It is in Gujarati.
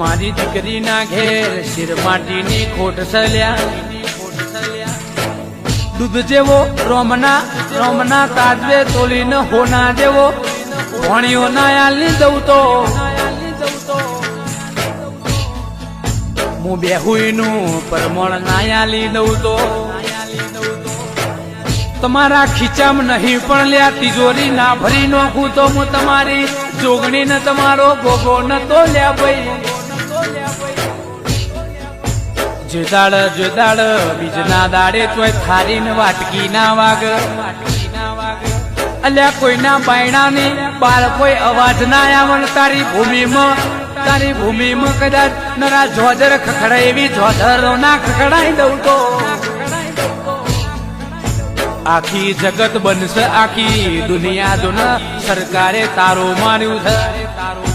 મારી દીકરીના ઘેર શિર માટીની ખોટ સલ્યા દૂધ જેવો રોમના તાજવે તોલીને હોના જેવો ભણ્યો ના આલી દઉં તો હું બેહુઈનું પરમણ ના આલી દઉં તો તમારા ખીચામાં નહીં પણ લ્યા તિજોરી ના ભરી નોખું તો હું તમારી જોગણી ને તમારો ગોગો ન તો લ્યા ભાઈ જેદાડ બીજના દાડે તોય થારી ને વાટકી ના વાગ અલ્યા કોઈના બાયણાની બાર કોઈ અવાજ ના આવન તારી ભૂમિમાં કદાચ નરા જોજર ખખડાય એવી જોજરો ના ખખડાઈ દઉં તો આખી જગત બનશે આખી દુનિયા દુન સરકારે તારું માન્યું છે